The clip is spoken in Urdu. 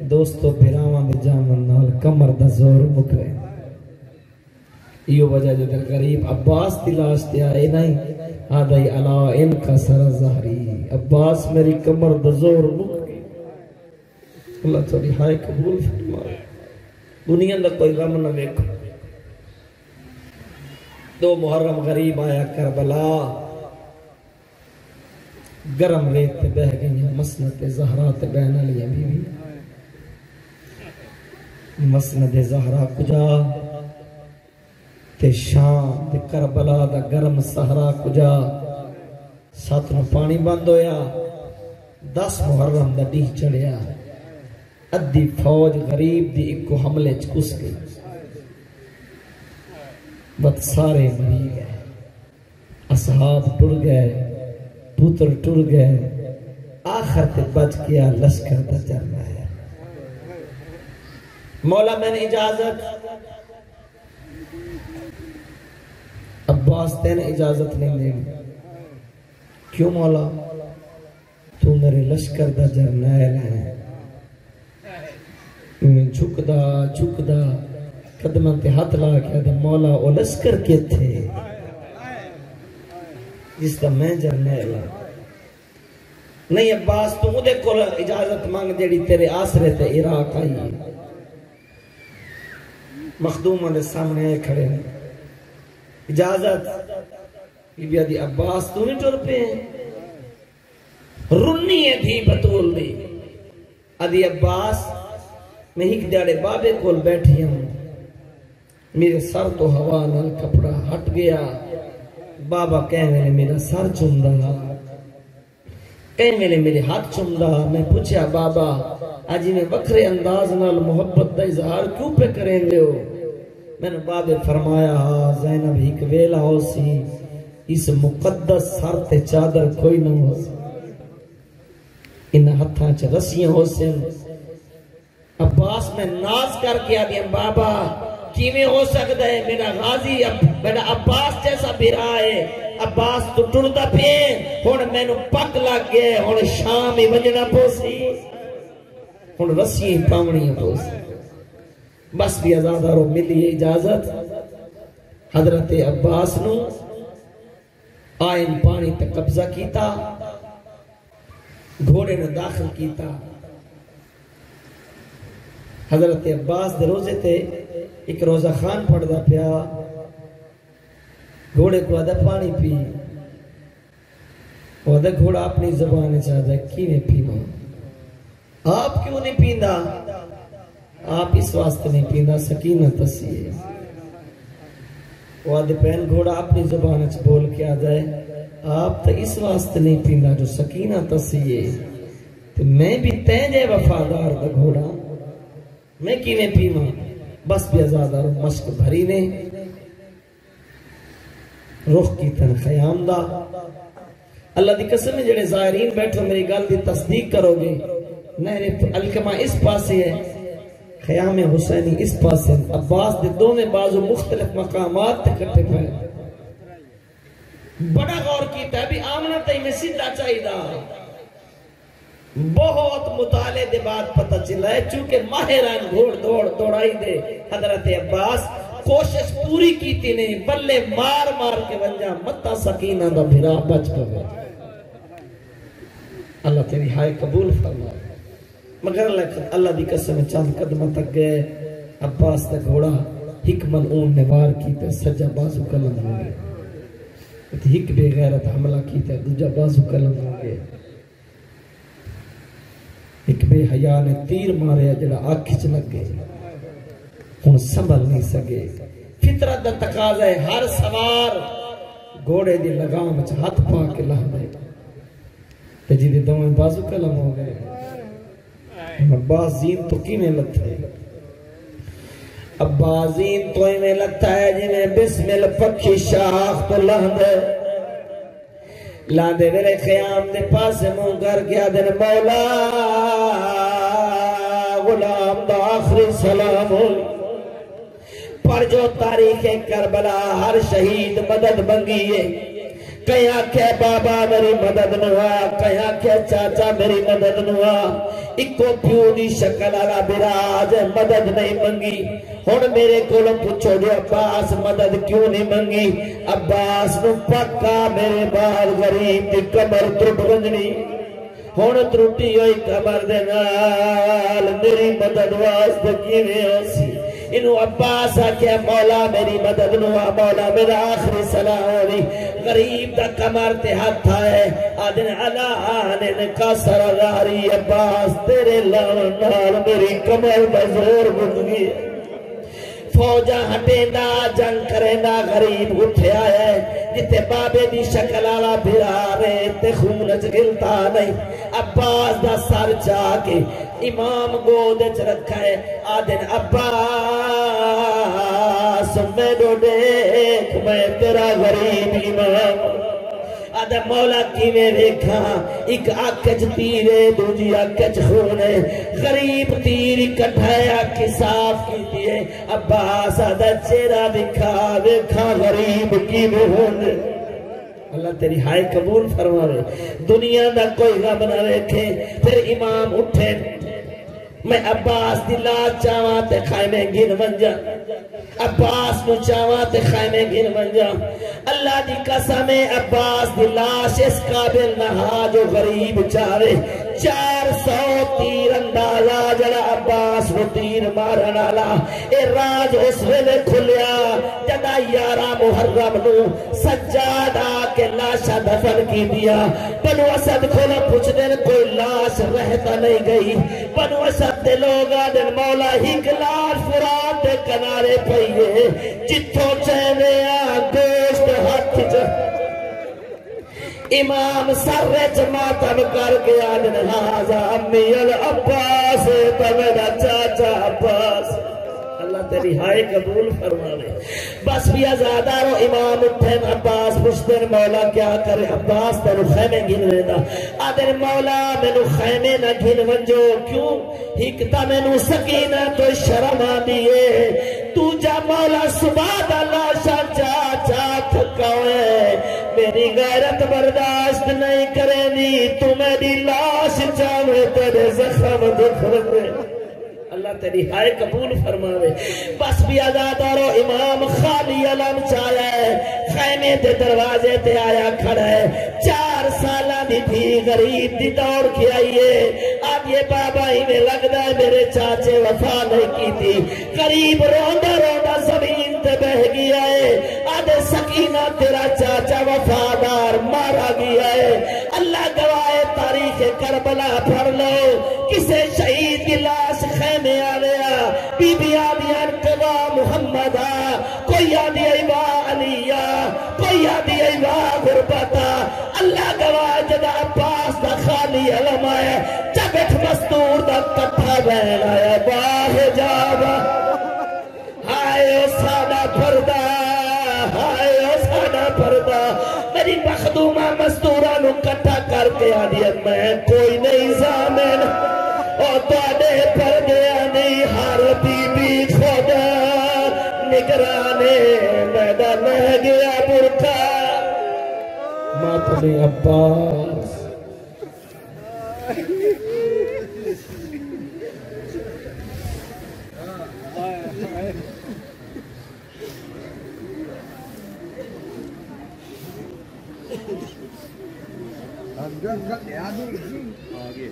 دوستو بھراواں دے جامن نال کمر دا زور مکرے یہ وجہ جو در غریب عباس تلاش دیا اے نہیں آدھائی علا ان کا سر ظہری عباس میری کمر دا زور مکرے اللہ تھوڑی ہائے قبول فرمائے دنیا دا کوئی غم نہ ویکھو دو محرم غریب آیا کربلا گرم ریت تے بہ گئی مسند زہرا تے بہن علی بی بی مسند زہرا کجا تے شام تے کربلا دا گرم صحرا کجا سات نو پانی بند ہویا 10 محرم دا ڈیہ چڑھیا ادھی فوج غریب دی ایک کو حملے چکس گئی بت سارے مری گئے اصحاب ٹر گئے پتر ٹر گئے آخر تے بچ گیا لشکر دا چرنا ہے مولا میں نے اجازت عباس تین اجازت نہیں دیں کیوں مولا تو میرے لشکر دا جرنیل ہے جھکدا قدمہ تے ہاتھ لا کے دے مولا او لشکر کے تھے جس کا میں جرنیل ہوں نہیں عباس تو مجھے کول اجازت مانگ جیڑی تیرے آسرے تے عراق آئی مخدومہ دے سامنے آئے کھڑے ہیں اجازت بی بی آدھی عباس تو نہیں ٹر پہ رنی ہے تھی بطول دی آدھی عباس میں ہی دیڑے بابے کول بیٹھی ہوں میرے سر تو ہوا نال کپڑا ہٹ گیا بابا کہنے میرا سر چمدہ کہنے میرے ہاتھ چمدہ میں پوچھا بابا آجی میں بکھرے انداز نال محبت دا اظہار کیوں پہ کریں گے ہو میں نے بابے فرمایا زینب ایک ویلا ہو سی اس مقدس سر تے چادر کوئی نہ ہو سی ان ہتھاں چ رسیاں ہو سن عباس میں ناز کر کے آدھیں بابا کیویں ہو سکتا ہے میرا غازی میرا عباس جیسا بھرا ہے عباس تو ٹردا پے ہن مینوں پک لگ گئے ہن شام ہی وجنا پوسی ہن رسی پاونی پوسی بس بھی آزادارو ملی اجازت حضرت عباس نو آئین پانی تے قبضہ کیتا گھوڑے نے داخل کیتا حضرت عباس دے روزے تے ایک روزہ خان پڑھدا پیا گھوڑے کو آدھا پانی پی وہ آدھا گھوڑا اپنی زبان چاہتا ہے کیویں پیواں آپ کیوں نہیں پیندا آپ اس واسطے نہیں پیندا سکینت اسی ہے وہ آدھے پہن گھوڑا اپنی زبان چ بول کے آ جائے آپ تو اس واسطے نہیں پیندا جو سکینت اسی ہے تو میں بھی تیجے وفادار دا گھوڑا میں کیویں پیواں بس بھی آزادار مشک بھری نے رخ کی تن خیام دا اللہ دی قسم ہے جڑے ظاہرین بیٹھو میری گل دی تصدیق کرو گے نہر الکما اس پاسے ہے خیام حسینی اس پاسے عباس دے دونوں بازو مختلف مقامات تے کٹے پائے بڑا غور کیتا ہے بھی آمنہ تے میں سیدھا چاہیدہ بہت مطالعے دے بعد پتہ چلا ہے چونکہ ماہران گھوڑ دوڑائی دے حضرت عباس کوشش پوری کیتی نہیں بلے مار مار کے ونجا متا سکینہ دا بھرا بچ پگا اللہ تیری ہائے قبول فرما مگر اللہ دی قسم چند قدمہ تک گئے عباس دا گھوڑا حکمن اون نے وار کیتے سجا بازو کلم ہو گئے ہک بے غیرت حملہ کیتے دوجا بازو کلم ہو گئے ایک بے حیاء نے تیر مارے جڑا آنکھ لگ گئے ہن سنبھل نہیں سکے فطرت دا تقاضا ہے ہر سوار گھوڑے دی لگام وچ ہاتھ پا کے لا دے تے جی دے دوویں بازو کلم ہو گئے عباس زین تو کیویں لگتا ہے عباس زین تو ایویں لگتا ہے جنہیں بسمل پکھی شاخ تو لہندے لاندے ویلے خیام دے پاس منہ کر گیا دن مولا غلام دا آخری سلام ہوئی پر جو تاریخ کربلا ہر شہید مدد منگی ہے کہیں آکھے بابا میری مدد نوا، کہیں آکھے چاچا میری مدد نوا، اکو پیو دی شکل والا براج مدد نہیں منگی۔ ہن میرے کولوں پوچھو جو عباس مدد کیوں نہیں منگی؟ عباس نو پکا میرے بال غریب دی کمر ٹوٹ ونجنی، ہن ترٹی ہوئی کمر دے نال میری مدد واسطے کیویں ہوسی؟ انہوں عباس آکھیا مولا میری مدد نوا، مولا میرا آخری سلام ہوئی۔ غریب دا کمر تے ہاتھ آئے آدن علان کا سرغاری، عباس تیرے لعنال میری کمر بزور بزگی۔ فوجہ ہٹیندا جنگ کریندا غریب اٹھے آیا ہے، جتے بابے دی شکل آلا بھرارے تے خونچ گلتا نہیں۔ عباس دا سر چاہ کے امام گودچ رکھا ہے، آدن عباس میں دو دیکھ میں تیرا غریب امام۔ آدھا مولا کیویں ویکھا، ایک آکچ تیرے دوجی آکچ خونے، غریب تیری کٹھائے آکھی صاف کی دیئے۔ عباس آدھا چیرہ ویکھا ویکھا غریب کیویں ہونے۔ اللہ تیری ہائے قبول فرماوے، دنیا دا کوئی غم نہ رکھے۔ پھر امام اٹھے، میں عباس دی لاش چاہواں تے خیمے گن ونجا، عباس نو چاہواں تے خیمے گن ونجا۔ اللہ دی قسم عباس دی لاش اس قابل نہ ہا جو غریب چاہے۔ 400 تیر اندازہ جڑا عباس وہ تیر مارن والا، اے راج اس ویلے کھلیا جدا 11 محرم نو سجاد آ کے لاشا دفن کی دیا۔ بنو اسد کھولا پوچھ دن کوئی لاش رہتا نہیں گئی۔ بنو اسد دے لوگ آدن مولا ہی کلاش فرات دے کنارے پئیے، جتھوں چہنے آ گوشت ہاتھ چا۔ امام سر ماتم کر کے آدن ہاضا امی العباس تو میرا چاچا عباس۔ اللہ تیری ہائے قبول فرماوے۔ بس بھی آزادارو امام اٹھن عباس پوچھتن مولا کیا کرے؟ عباس تینو خیمے گن لینا۔ آدھر مولا مینو خیمے نہ گن ونجو، کیوں؟ ہکتا مینو سکینہ تو شرم آدیئے، تو جا مولا صبح دا لاشا چاچا تھکاوے، میری غیرت برداشت نہیں کرے دی، تو میری لاش چاہوے تیرے زخم دکھ رکھے۔ اللہ تیری ہائے قبول فرماوے۔ بس بھی آزادارو امام خالی علم چایا ہے، خیمے دے دروازے تے آیا کھڑا ہے۔ 4 سالہ دی تھی غریب دی دوڑ کے آئیے، اب یہ بابا ہی میں لگدا ہے میرے چاچے وفا نہیں کی تھی۔ غریب روندہ روندہ زمین تے بہ گیا ہے، آدھے سکینہ تیرا چاچا وفادار مارا گیا ہے۔ اللہ گواہ تاریخ کربلا پڑھ لو، کسے شہید کی لاش خیمے آلیا، بی بی آدیا انقبا محمدہ، کوئی آدیا ایوا علیہ، کوئی آدیا ایوا غربتہ۔ اللہ گواہ جدا عباس دا خالی علم آیا، جب ایک مستور دا کٹھا بین آیا، باہ جاوا ہائے او سادہ پردہ، ہائے او سادہ پردہ۔ میری مخدومہ مستورہ نو کٹھا کر کے آدیا میں کوئی نہیں زامن، اور تواڈے پردے نہیں ہر بی بی خدا نگرانے میدہ لہ گیا برکھا۔ ماتم عباس آگے